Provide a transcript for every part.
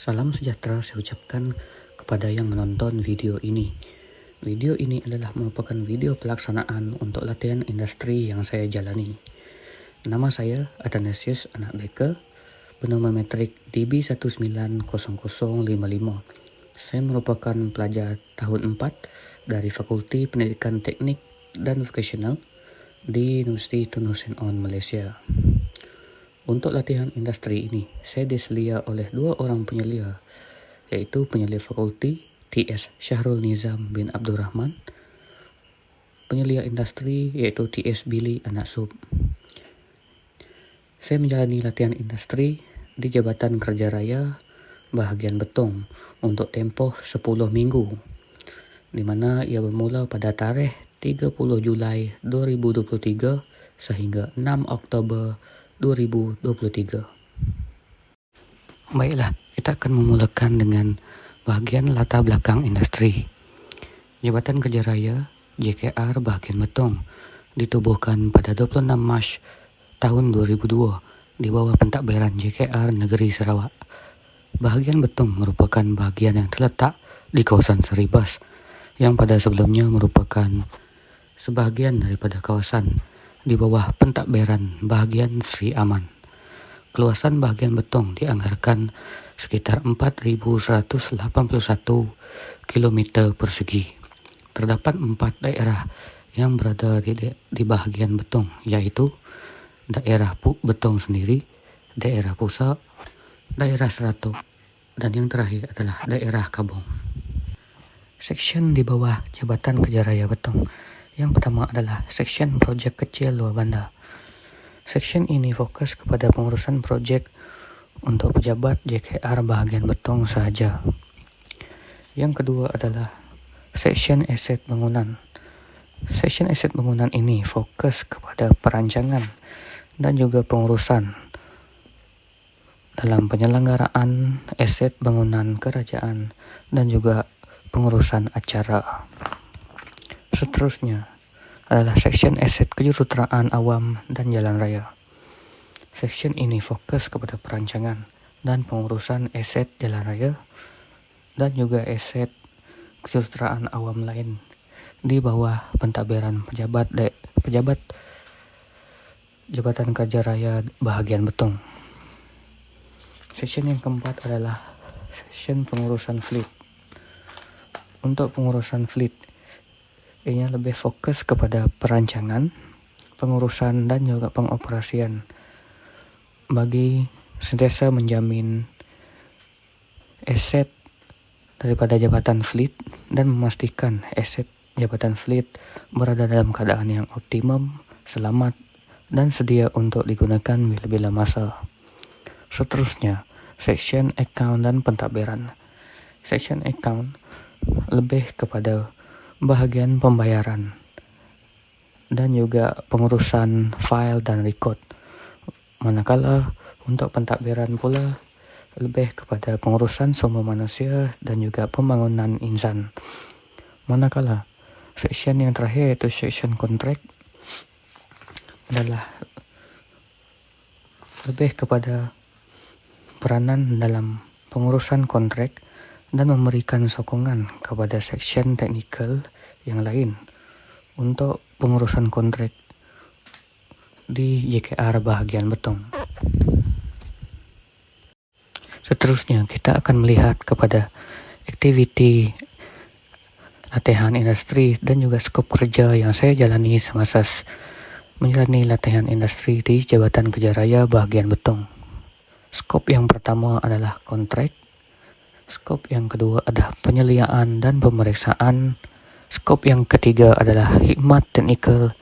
Salam sejahtera saya ucapkan kepada yang menonton video ini. Video ini adalah merupakan video pelaksanaan untuk latihan industri yang saya jalani. Nama saya Athanasius Anak Beke, bernama metrik DB190055. Saya merupakan pelajar tahun 4 dari Fakulti Pendidikan Teknik dan Vokasional di Universiti Tun Hussein On, Malaysia. Untuk latihan industri ini, saya diselia oleh dua orang penyelia, yaitu penyelia fakulti TS Syahrul Nizam bin Abdul Rahman, penyelia industri yaitu TS Billy Anak Sub. Saya menjalani latihan industri di Jabatan Kerja Raya bahagian Betong untuk tempoh 10 minggu, di mana ia bermula pada tarikh 30 Julai 2023 sehingga 6 Oktober 2023. Baiklah, kita akan memulakan dengan bahagian latar belakang industri. Jabatan Kerja Raya JKR bahagian Betong ditubuhkan pada 26 Mac tahun 2002 di bawah pentadbiran JKR Negeri Sarawak. Bahagian Betong merupakan bahagian yang terletak di kawasan Seribas yang pada sebelumnya merupakan sebahagian daripada kawasan di bawah pentadbiran bahagian Sri Aman. Keluasan bahagian Betong dianggarkan sekitar 4.181 km persegi. Terdapat 4 daerah yang berada di bahagian Betong, yaitu daerah Betong sendiri, daerah Pusat, daerah Seratok, dan yang terakhir adalah daerah Kabong. Seksyen di bawah Jabatan Kerja Raya Betong. Yang pertama adalah seksyen projek kecil luar bandar. Seksyen ini fokus kepada pengurusan projek untuk pejabat JKR bahagian Betong sahaja. Yang kedua adalah seksyen aset bangunan. Seksyen aset bangunan ini fokus kepada perancangan dan juga pengurusan dalam penyelenggaraan aset bangunan kerajaan dan juga pengurusan acara. Seterusnya adalah seksyen aset kejuruteraan awam dan jalan raya. Seksyen ini fokus kepada perancangan dan pengurusan aset jalan raya dan juga aset kejuruteraan awam lain di bawah pentadbiran pejabat Jabatan Kerja Raya bahagian Betong. Seksyen yang keempat adalah seksyen pengurusan fleet. Untuk pengurusan fleet, ia lebih fokus kepada perancangan, pengurusan dan juga pengoperasian bagi sentiasa menjamin aset daripada jabatan fleet dan memastikan aset jabatan fleet berada dalam keadaan yang optimum, selamat dan sedia untuk digunakan bila-bila masa. Seterusnya, seksyen account dan pentadbiran. Seksyen account lebih kepada bahagian pembayaran dan juga pengurusan file dan record. Manakala untuk pentadbiran pula lebih kepada pengurusan sumber manusia dan juga pembangunan insan. Manakala seksyen yang terakhir yaitu seksyen kontrak adalah lebih kepada peranan dalam pengurusan kontrak dan memberikan sokongan kepada seksyen teknikal yang lain untuk pengurusan kontrak di JKR bahagian Betong. Seterusnya kita akan melihat kepada aktiviti latihan industri dan juga skop kerja yang saya jalani semasa menjalani latihan industri di Jabatan Kerja Raya bahagian Betong. Skop yang pertama adalah kontrak. Skop yang kedua adalah penyeliaan dan pemeriksaan. Skop yang ketiga adalah hikmat teknikal.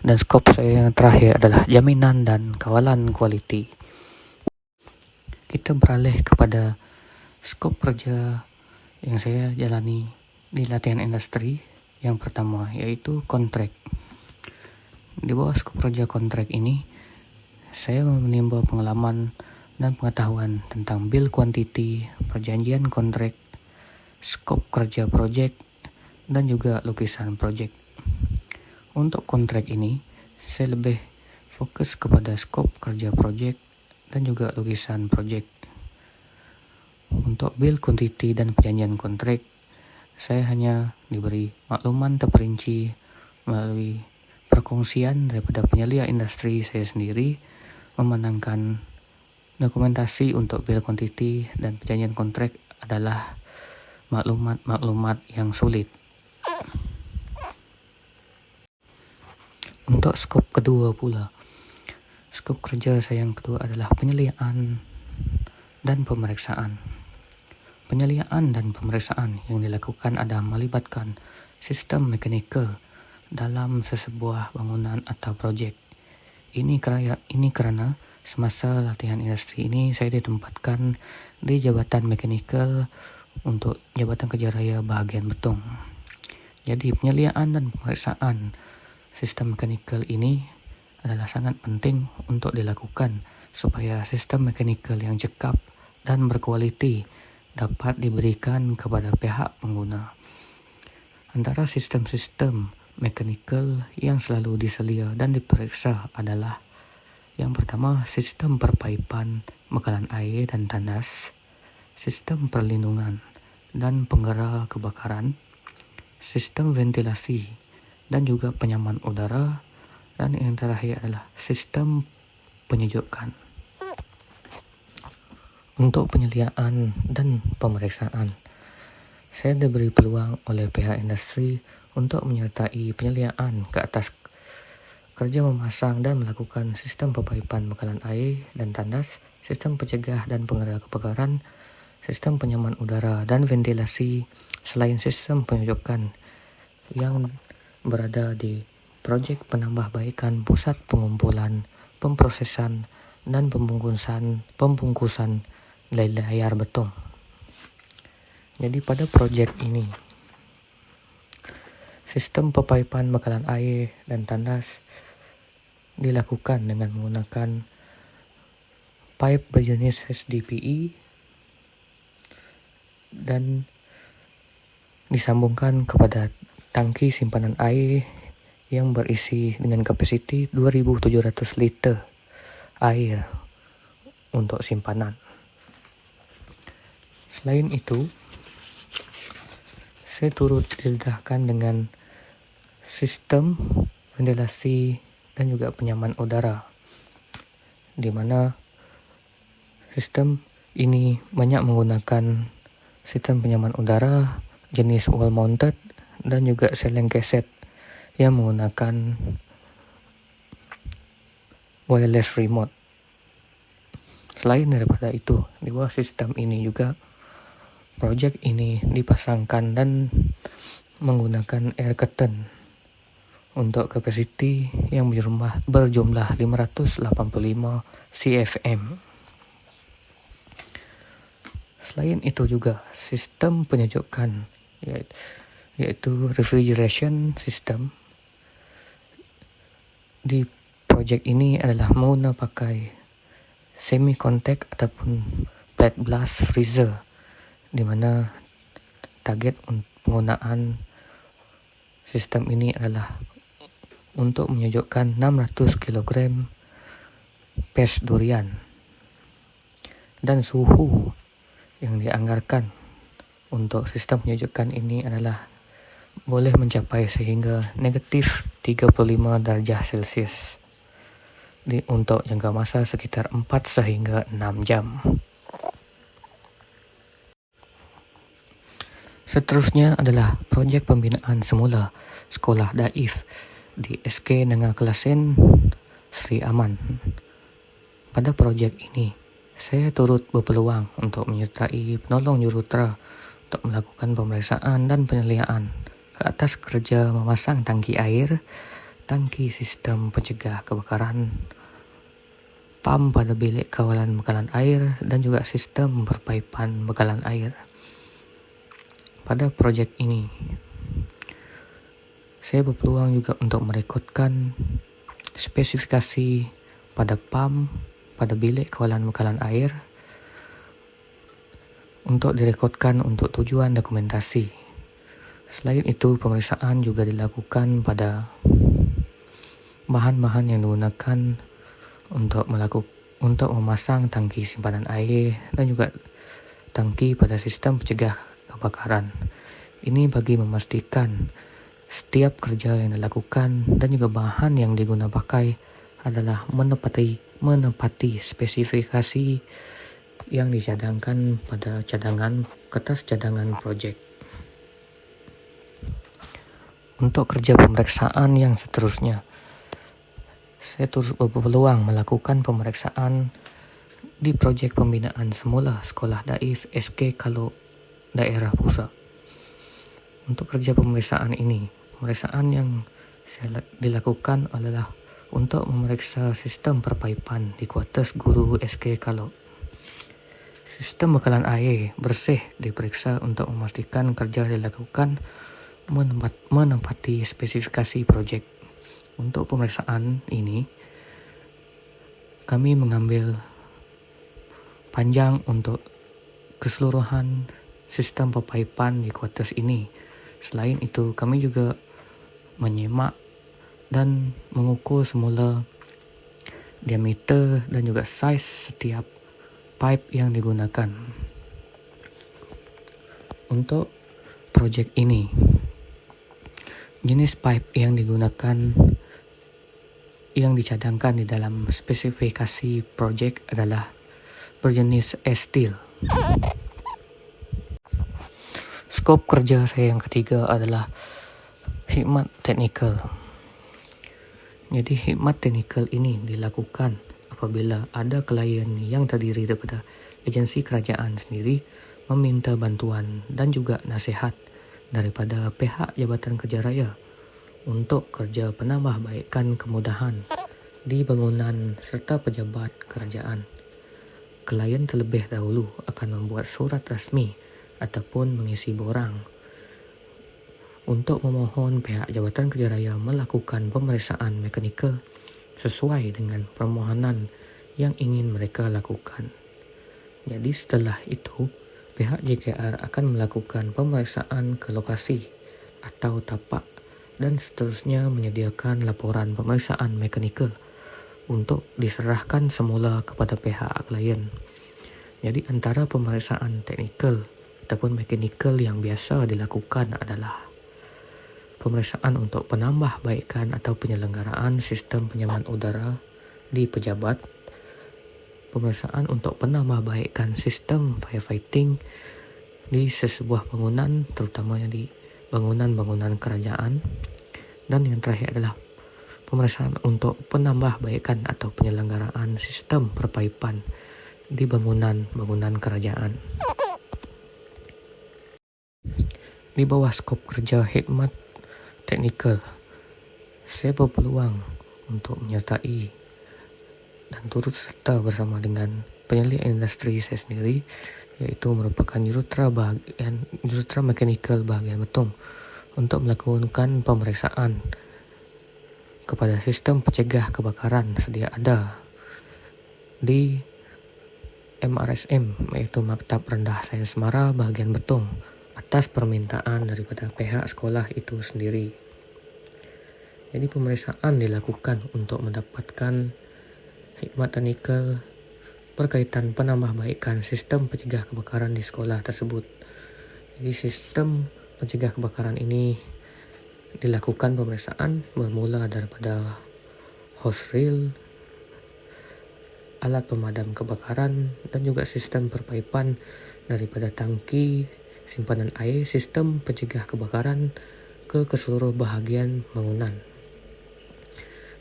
Dan skop saya yang terakhir adalah jaminan dan kawalan kualiti. Kita beralih kepada skop kerja yang saya jalani di latihan industri. Yang pertama yaitu kontrak. Di bawah skop kerja kontrak ini, saya menimba pengalaman dan pengetahuan tentang bil kuantiti, perjanjian kontrak, skop kerja projek, dan juga lukisan projek. Untuk kontrak ini, saya lebih fokus kepada skop kerja projek dan juga lukisan projek. Untuk bill quantity dan perjanjian kontrak, saya hanya diberi makluman terperinci melalui perkongsian daripada penyelia industri saya sendiri, memenangkan dokumentasi untuk bill quantity dan perjanjian kontrak adalah maklumat-maklumat yang sulit. Untuk skop kedua pula, skop kerja saya yang kedua adalah penyeliaan dan pemeriksaan. Penyeliaan dan pemeriksaan yang dilakukan adalah melibatkan sistem mekanikal dalam sesebuah bangunan atau projek. Ini kerana semasa latihan industri ini saya ditempatkan di Jabatan Mekanikal untuk Jabatan Kerja Raya bahagian Betong. Jadi penyeliaan dan pemeriksaan sistem mekanikal ini adalah sangat penting untuk dilakukan supaya sistem mekanikal yang cekap dan berkualiti dapat diberikan kepada pihak pengguna. Antara sistem-sistem mekanikal yang selalu diselia dan diperiksa adalah yang pertama, sistem perpaipan bekalan air dan tandas, sistem perlindungan dan penggera kebakaran, sistem ventilasi dan juga penyaman udara, dan yang terakhir adalah sistem penyejukan. Untuk penyeliaan dan pemeriksaan, saya diberi peluang oleh pihak industri untuk menyertai penyeliaan ke atas kerja memasang dan melakukan sistem perpaipan bekalan air dan tandas, sistem pencegah dan penggera kebakaran, sistem penyaman udara dan ventilasi, selain sistem penyejukan yang berada di projek penambahbaikan pusat pengumpulan, pemprosesan dan pembungkusan layar beton. Jadi pada projek ini, sistem perpaipan bekalan air dan tandas dilakukan dengan menggunakan pipe berjenis HDPE dan disambungkan kepada tangki simpanan air yang berisi dengan kapasiti 2.700 liter air untuk simpanan. Selain itu, saya turut didedahkan dengan sistem ventilasi dan juga penyaman udara, di mana sistem ini banyak menggunakan sistem penyaman udara jenis wall mounted dan juga seleng keset yang menggunakan wireless remote. Selain daripada itu, di bawah sistem ini juga projek ini dipasangkan dan menggunakan air curtain untuk kapasiti yang berjumlah 585 CFM. Selain itu juga sistem penyejukan yaitu refrigeration system di projek ini adalah menggunakan pakai semi contact ataupun plate glass freezer, di mana target penggunaan sistem ini adalah untuk menyejukkan 600 kg pes durian, dan suhu yang dianggarkan untuk sistem penyejukan ini adalah boleh mencapai sehingga negatif 35 darjah Celcius untuk jangka masa sekitar 4 sehingga 6 jam. Seterusnya adalah projek pembinaan semula sekolah Daif di SK Nenga Kelasen Sri Aman. Pada projek ini, saya turut berpeluang untuk menyertai penolong jurutera untuk melakukan pemeriksaan dan penilaian ke atas kerja memasang tangki air, tangki sistem pencegah kebakaran, pam pada bilik kawalan bekalan air, dan juga sistem perpaipan bekalan air. Pada projek ini, saya berpeluang juga untuk merekodkan spesifikasi pada pam pada bilik kawalan bekalan air untuk direkodkan untuk tujuan dokumentasi. Selain itu, pemeriksaan juga dilakukan pada bahan-bahan yang digunakan untuk memasang tangki simpanan air dan juga tangki pada sistem pencegah kebakaran. Ini bagi memastikan setiap kerja yang dilakukan dan juga bahan yang digunakan pakai adalah menepati spesifikasi yang dicadangkan pada kertas cadangan proyek. Untuk kerja pemeriksaan yang seterusnya, saya turut berpeluang melakukan pemeriksaan di proyek pembinaan semula Sekolah Daif SK Kalau daerah pusat. Untuk kerja pemeriksaan ini, pemeriksaan yang dilakukan adalah untuk memeriksa sistem perpaipan di kuartus guru SK Kalau. Sistem bekalan air bersih diperiksa untuk memastikan kerja dilakukan menempati spesifikasi proyek. Untuk pemeriksaan ini, kami mengambil panjang untuk keseluruhan sistem perpaipan di kuartus ini. Selain itu, kami juga menyemak dan mengukur semula diameter dan juga saiz setiap pipe yang digunakan. Untuk proyek ini, jenis pipe yang digunakan yang dicadangkan di dalam spesifikasi proyek adalah berjenis steel. Skop kerja saya yang ketiga adalah khidmat teknikal. Jadi khidmat teknikal ini dilakukan apabila ada klien yang terdiri daripada agensi kerajaan sendiri meminta bantuan dan juga nasihat daripada pihak Jabatan Kerja Raya untuk kerja penambahbaikan kemudahan di bangunan serta pejabat kerajaan. Klien terlebih dahulu akan membuat surat rasmi ataupun mengisi borang untuk memohon pihak Jabatan Kerja Raya melakukan pemeriksaan mekanikal sesuai dengan permohonan yang ingin mereka lakukan. Jadi setelah itu, pihak JKR akan melakukan pemeriksaan ke lokasi atau tapak dan seterusnya menyediakan laporan pemeriksaan mekanikal untuk diserahkan semula kepada pihak klien. Jadi antara pemeriksaan teknikal ataupun mekanikal yang biasa dilakukan adalah pemeriksaan untuk penambahbaikan atau penyelenggaraan sistem penyaman udara di pejabat, pemeriksaan untuk penambahbaikan sistem firefighting di sesebuah bangunan, terutamanya di bangunan-bangunan kerajaan, dan yang terakhir adalah pemeriksaan untuk penambahbaikan atau penyelenggaraan sistem perpaipan di bangunan-bangunan kerajaan. Di bawah skop kerja khidmat teknikal, saya berpeluang untuk menyertai dan turut serta bersama dengan penyelidik industri saya sendiri, iaitu merupakan jurutera mekanikal bahagian betung, untuk melakukan pemeriksaan kepada sistem pencegah kebakaran sedia ada di MRSM, iaitu Maktab Rendah Sains Semara bahagian betung, atas permintaan daripada pihak sekolah itu sendiri. Jadi pemeriksaan dilakukan untuk mendapatkan khidmat teknikal berkaitan penambahbaikan sistem pencegah kebakaran di sekolah tersebut. Jadi sistem pencegah kebakaran ini dilakukan pemeriksaan bermula daripada hose reel, alat pemadam kebakaran, dan juga sistem perpaipan daripada tangki simpanan air sistem pencegah kebakaran ke seluruh bahagian bangunan.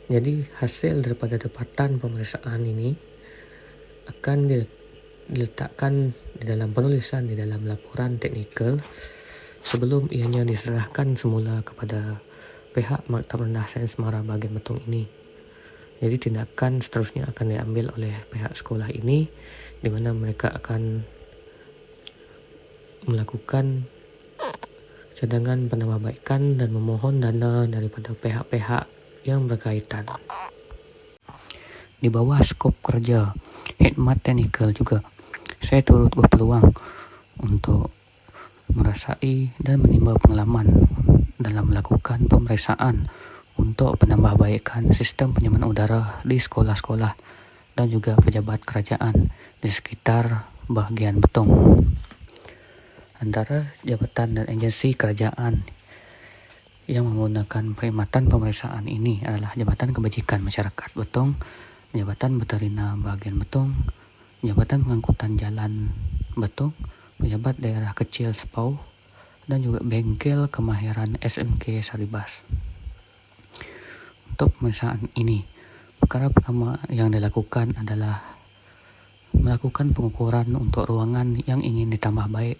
Jadi hasil daripada dapatan pemeriksaan ini akan diletakkan di dalam penulisan di dalam laporan teknikal sebelum ianya diserahkan semula kepada pihak Maktab Rendah Sains Semara bahagian betung ini. Jadi tindakan seterusnya akan diambil oleh pihak sekolah ini, di mana mereka akan melakukan cadangan penambahbaikan dan memohon dana daripada pihak-pihak yang berkaitan. Di bawah skop kerja khidmat teknikal juga, saya turut berpeluang untuk merasai dan menimba pengalaman dalam melakukan pemeriksaan untuk penambahbaikan sistem penyaman udara di sekolah-sekolah dan juga pejabat kerajaan di sekitar bagian betung antara jabatan dan agensi kerajaan yang menggunakan perkhidmatan pemeriksaan ini adalah Jabatan Kebajikan Masyarakat Betung, Jabatan Veterina Bagian Betung, Jabatan Pengangkutan Jalan Betung, Pejabat Daerah Kecil Sepau, dan juga Bengkel Kemahiran SMK Saribas. Untuk pemeriksaan ini, perkara pertama yang dilakukan adalah melakukan pengukuran untuk ruangan yang ingin ditambah baik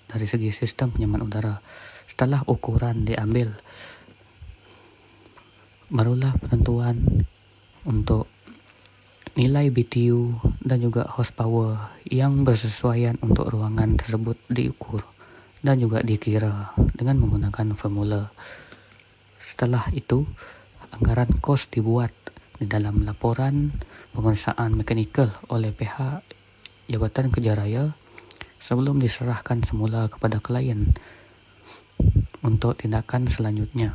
dari segi sistem penyamaan udara. Setelah ukuran diambil, barulah penentuan untuk nilai BTU dan juga horsepower yang bersesuaian untuk ruangan tersebut diukur dan juga dikira dengan menggunakan formula. Setelah itu, anggaran kos dibuat di dalam laporan pemeriksaan mekanikal oleh pihak Jabatan Kerja Raya sebelum diserahkan semula kepada klien untuk tindakan selanjutnya.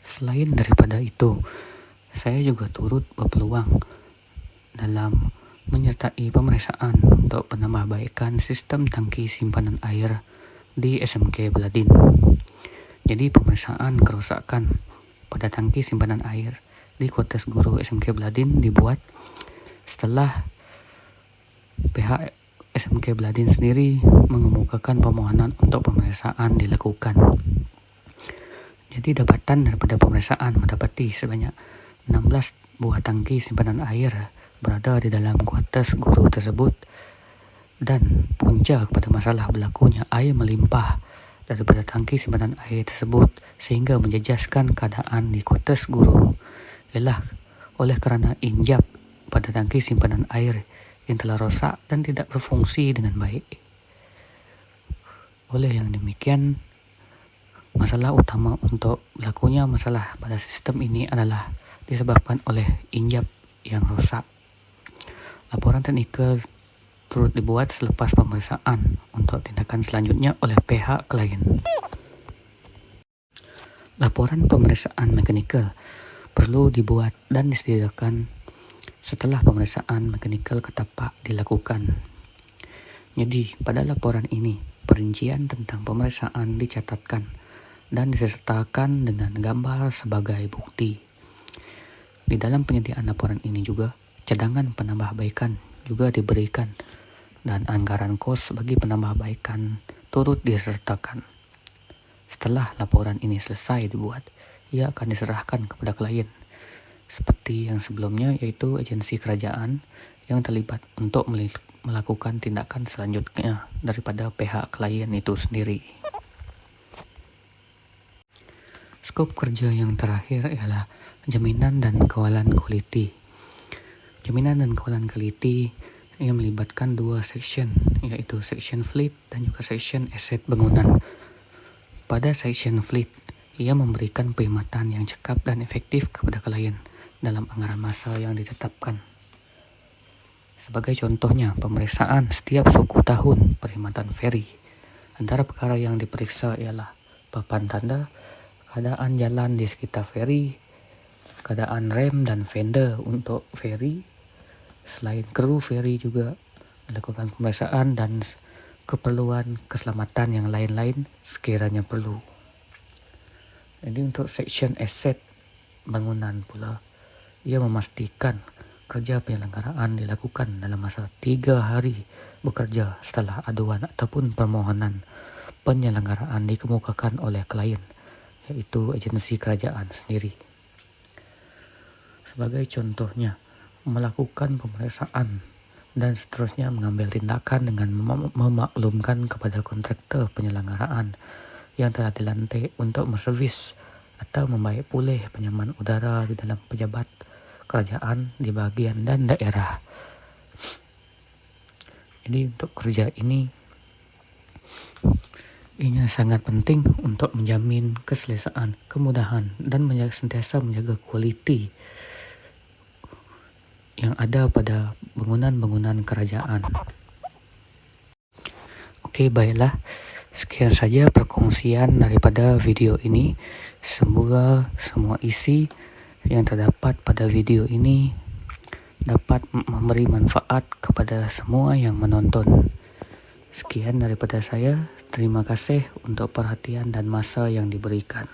Selain daripada itu, saya juga turut berpeluang dalam menyertai pemeriksaan untuk penambahbaikan sistem tangki simpanan air di SMK Beladin. Jadi pemeriksaan kerusakan pada tangki simpanan air di kuartus guru SMK Beladin dibuat setelah pihak SMK Beladin sendiri mengemukakan permohonan untuk pemeriksaan dilakukan. Jadi dapatan daripada pemeriksaan mendapati sebanyak 16 buah tangki simpanan air berada di dalam kuartus guru tersebut, dan punca kepada masalah berlakunya air melimpah daripada tangki simpanan air tersebut sehingga menjejaskan keadaan di kuartus guru ialah oleh kerana injap pada tangki simpanan air yang telah rosak dan tidak berfungsi dengan baik. Oleh yang demikian, masalah utama untuk berlakunya masalah pada sistem ini adalah disebabkan oleh injap yang rosak. Laporan teknikal turut dibuat selepas pemeriksaan untuk tindakan selanjutnya oleh pihak klien. Laporan pemeriksaan mekanikal perlu dibuat dan disediakan setelah pemeriksaan mekanikal ketapak dilakukan. Jadi, pada laporan ini, perincian tentang pemeriksaan dicatatkan dan disertakan dengan gambar sebagai bukti. Di dalam penyediaan laporan ini juga, cadangan penambahbaikan juga diberikan dan anggaran kos bagi penambahbaikan turut disertakan. Setelah laporan ini selesai dibuat, ia akan diserahkan kepada klien seperti yang sebelumnya, yaitu agensi kerajaan yang terlibat untuk melakukan tindakan selanjutnya daripada pihak klien itu sendiri. Skop kerja yang terakhir ialah jaminan dan kawalan kualiti. Jaminan dan kawalan kualiti yang melibatkan dua seksyen, yaitu seksyen fleet dan juga seksyen aset bangunan. Pada seksyen fleet, ia memberikan perkhidmatan yang cekap dan efektif kepada klien dalam anggaran masa yang ditetapkan. Sebagai contohnya, pemeriksaan setiap suku tahun perkhidmatan feri. Antara perkara yang diperiksa ialah papan tanda, keadaan jalan di sekitar feri, keadaan rem dan fender untuk feri. Selain kru feri juga melakukan pemeriksaan dan keperluan keselamatan yang lain-lain sekiranya perlu. Jadi untuk seksyen aset bangunan pula, ia memastikan kerja penyelenggaraan dilakukan dalam masa 3 hari bekerja setelah aduan ataupun permohonan penyelenggaraan dikemukakan oleh klien, yaitu agensi kerajaan sendiri. Sebagai contohnya, melakukan pemeriksaan dan seterusnya mengambil tindakan dengan memaklumkan kepada kontraktor penyelenggaraan yang telah dilantik untuk menservis atau membaik pulih penyamaan udara di dalam pejabat kerajaan di bahagian dan daerah. Jadi untuk kerja ini sangat penting untuk menjamin keselesaan, kemudahan dan sentiasa menjaga kualiti yang ada pada bangunan-bangunan kerajaan. Oke, baiklah. Sekian saja perkongsian daripada video ini. Semoga semua isi yang terdapat pada video ini dapat memberi manfaat kepada semua yang menonton. Sekian daripada saya. Terima kasih untuk perhatian dan masa yang diberikan.